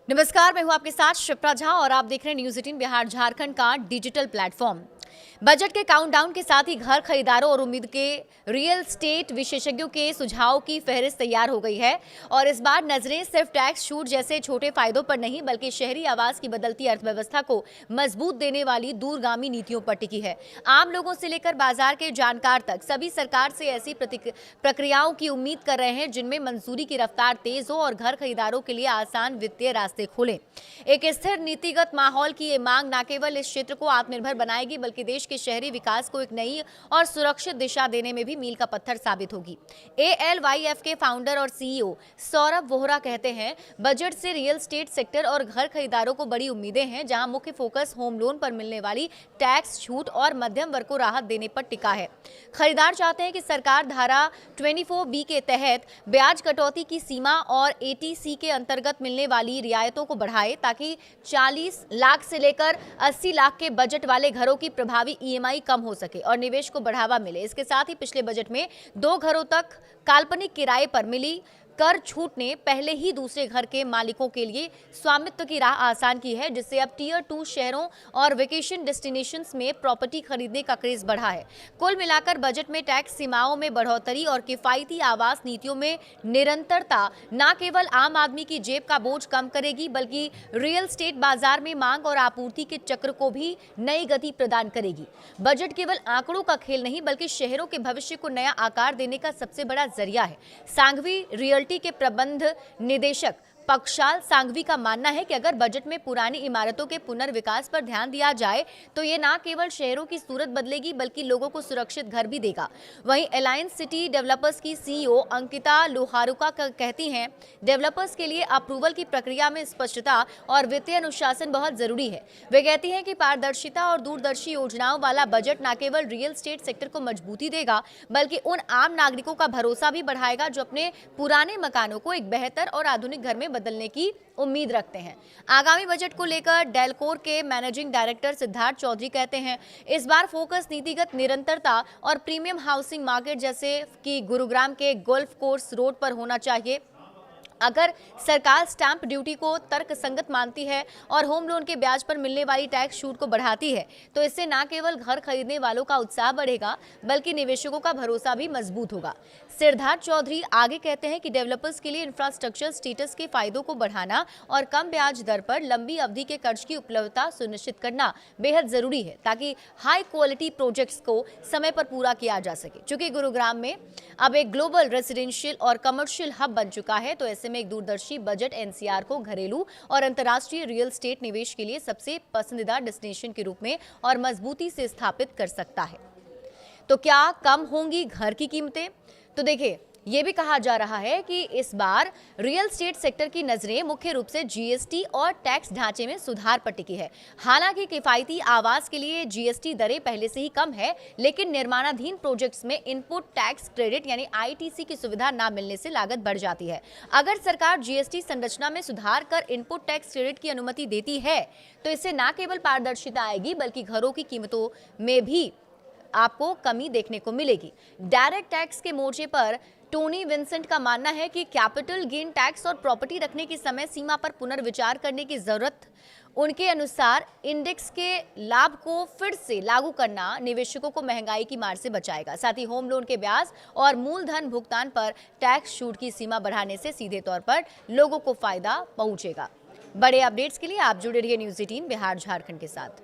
नमस्कार, मैं हूं आपके साथ शिप्रा झा और आप देख रहे हैं न्यूज़ 18 बिहार झारखंड का डिजिटल प्लेटफॉर्म। बजट के काउंटडाउन के साथ ही घर खरीदारों और उम्मीद के रियल एस्टेट विशेषज्ञों के सुझाव की फहरिस्त तैयार हो गई है और इस बार नजरें सिर्फ टैक्स छूट जैसे छोटे फायदों पर नहीं बल्कि शहरी आवास की बदलती अर्थव्यवस्था को मजबूत देने वाली दूरगामी नीतियों पर टिकी है। आम लोगों से लेकर बाजार के जानकार तक सभी सरकार से ऐसी प्रक्रियाओं की उम्मीद कर रहे हैं जिनमें मंजूरी की रफ्तार तेज हो और घर खरीदारों के लिए आसान वित्तीय रास्ते खोलें। एक स्थिर नीतिगत माहौल की ये मांग न केवल इस क्षेत्र को आत्मनिर्भर बनाएगी बल्कि देश के शहरी विकास को एक नई और सुरक्षित दिशा देने में भी मील का पत्थर साबित होगी। ALYF के फाउंडर और CEO सौरभ वोहरा कहते हैं, बजट से रियल एस्टेट सेक्टर और घर खरीदारों को बड़ी उम्मीदें हैं, जहां मुख्य फोकस होम लोन पर मिलने वाली टैक्स छूट और मध्यम वर्ग को राहत देने पर टिका है। खरीदार चाहते हैं कि सरकार धारा 24B के तहत ब्याज कटौती की सीमा और ATC के अंतर्गत मिलने वाली रियायतों को बढ़ाए ताकि 40 लाख से लेकर 80 लाख के बजट वाले घरों की प्रभावी EMI कम हो सके और निवेश को बढ़ावा मिले। इसके साथ ही पिछले बजट में 2 घरों तक काल्पनिक किराए पर मिली कर छूट ने पहले ही दूसरे घर के मालिकों के लिए स्वामित्व की राह आसान की है, जिससे अब टियर 2 शहरों और वेकेशन डेस्टिनेशंस में प्रॉपर्टी खरीदने का क्रेज बढ़ा है। कुल मिलाकर बजट में टैक्स सीमाओं में बढ़ोतरी और किफायती आवास नीतियों में निरंतरता न केवल आम आदमी की जेब का बोझ कम करेगी बल्कि रियल एस्टेट बाजार में मांग और आपूर्ति के चक्र को भी नई गति प्रदान करेगी। बजट केवल आंकड़ों का खेल नहीं बल्कि शहरों के भविष्य को नया आकार देने का सबसे बड़ा जरिया है। सांघवी रियल्टी के प्रबंध निदेशक पक्षाल सांघवी का मानना है कि अगर बजट में पुरानी इमारतों के पुनर्विकास पर ध्यान दिया जाए तो ये न केवल शहरों की सूरत बदलेगी बल्कि लोगों को सुरक्षित घर भी देगा। वहीं अलायंस सिटी डेवलपर्स की CEO अंकिता लोहारुका कहती हैं, डेवलपर्स के लिए अप्रूवल की प्रक्रिया में स्पष्टता और वित्तीय अनुशासन बहुत जरूरी है। वे कहती हैं कि पारदर्शिता और दूरदर्शी योजनाओं वाला बजट न केवल रियल एस्टेट सेक्टर को मजबूती देगा बल्कि उन आम नागरिकों का भरोसा भी बढ़ाएगा जो अपने पुराने मकानों को एक बेहतर और आधुनिक घर में बदलने की उम्मीद रखते हैं। आगामी बजट को लेकर डेलकोर के मैनेजिंग डायरेक्टर सिद्धार्थ चौधरी कहते हैं, इस बार फोकस नीतिगत निरंतरता और प्रीमियम हाउसिंग मार्केट जैसे कि गुरुग्राम के गोल्फ कोर्स रोड पर होना चाहिए। अगर सरकार स्टैंप ड्यूटी को तर्कसंगत मानती है और होम लोन के ब्याज पर मिलने वाली टैक्स छूट को बढ़ाती है तो इससे न केवल घर खरीदने वालों का उत्साह बढ़ेगा बल्कि निवेशकों का भरोसा भी मजबूत होगा। सिद्धार्थ चौधरी आगे कहते हैं कि डेवलपर्स के लिए इंफ्रास्ट्रक्चर स्टेटस के फायदों को बढ़ाना और कम ब्याज दर पर लंबी अवधि के कर्ज की उपलब्धता सुनिश्चित करना बेहद जरूरी है ताकि हाई क्वालिटी प्रोजेक्ट्स को समय पर पूरा किया जा सके। चूंकि गुरुग्राम में अब एक ग्लोबल रेसिडेंशियल और कमर्शियल हब बन चुका है तो ऐसे में एक दूरदर्शी बजट NCR को घरेलू और अंतर्राष्ट्रीय रियल एस्टेट निवेश के लिए सबसे पसंदीदा डेस्टिनेशन के रूप में और मजबूती से स्थापित कर सकता है। तो क्या कम होंगी घर की कीमतें? तो देखिए, ये भी कहा जा रहा है कि इस बार रियल एस्टेट सेक्टर की नजरें मुख्य रूप से GST और टैक्स ढांचे में सुधार पर टिकी है। हालांकि किफायती आवास के लिए GST दरें पहले से ही कम है, लेकिन निर्माणाधीन प्रोजेक्ट्स में इनपुट टैक्स क्रेडिट यानी ITC की सुविधा न मिलने से लागत बढ़ जाती है। अगर सरकार GST संरचना में सुधार कर इनपुट टैक्स क्रेडिट की अनुमति देती है तो इससे न केवल पारदर्शिता आएगी बल्कि घरों की कीमतों में भी आपको कमी देखने को मिलेगी। डायरेक्ट टैक्स के मोर्चे पर टोनी विंसेंट का मानना है कि कैपिटल गेन टैक्स और प्रॉपर्टी रखने की समय सीमा पर पुनर्विचार करने की जरूरत। उनके अनुसार इंडेक्स के लाभ को फिर से लागू करना निवेशकों को महंगाई की मार से बचाएगा। साथ ही होम लोन के ब्याज और मूलधन भुगतान पर टैक्स छूट की सीमा बढ़ाने से सीधे तौर पर लोगों को फायदा पहुंचेगा। बड़े अपडेट्स के लिए आप जुड़े रहिए न्यूज़ 18 बिहार झारखंड के साथ।